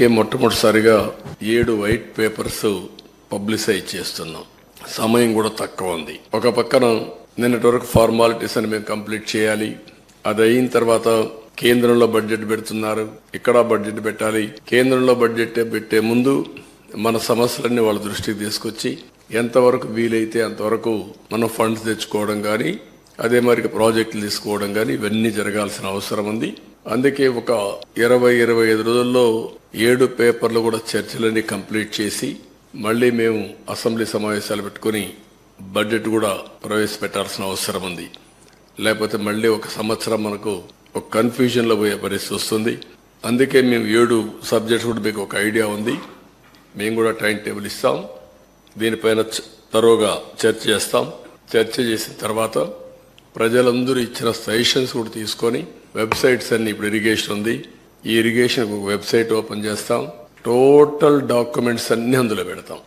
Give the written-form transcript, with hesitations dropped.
మొట్టమొదటిసారిగా 7 white papers publicise చేస్తున్నాం. సమయం కూడా తక్కువ ఉంది. ఒక పక్కన నిన్నటి వరకు ఫార్మాలిటీస్ అని మేము కంప్లీట్ చేయాలి. అది అయిన తర్వాత కేంద్రంలో బడ్జెట్ పెడుతున్నారు, ఇక్కడ బడ్జెట్ పెట్టాలి. కేంద్రంలో బడ్జెట్ పెట్టే ముందు మన సమస్యలన్నీ వాళ్ళ దృష్టికి తీసుకొచ్చి ఎంతవరకు వీలైతే అంతవరకు మనం ఫండ్స్ తెచ్చుకోవడం కానీ, అదే మరి ప్రాజెక్టులు తీసుకోవడం కానీ ఇవన్నీ జరగాల్సిన అవసరం ఉంది. అందుకే ఒక 20-25 రోజుల్లో 7 పేపర్లు కూడా చర్చలన్నీ కంప్లీట్ చేసి మళ్ళీ మేము అసెంబ్లీ సమావేశాలు పెట్టుకుని బడ్జెట్ కూడా ప్రవేశపెట్టాల్సిన అవసరం ఉంది. లేకపోతే మళ్ళీ ఒక సంవత్సరం మనకు ఒక కన్ఫ్యూజన్లో పోయే పరిస్థితి వస్తుంది. అందుకే మేము 7 సబ్జెక్ట్స్ కూడా మీకు ఒక ఐడియా ఉంది. మేము కూడా టైం టేబుల్ ఇస్తాం. దీనిపైన తరోగా చర్చ చేస్తాం. చర్చ చేసిన తర్వాత ప్రజలందరూ ఇచ్చిన సజెషన్స్ కూడా తీసుకొని వెబ్సైట్స్ అన్ని, ఇప్పుడు ఇరిగేషన్ ఉంది, ఈ ఇరిగేషన్ ఒక వెబ్సైట్ ఓపెన్ చేస్తాం. టోటల్ డాక్యుమెంట్స్ అన్ని అందులో పెడతాం.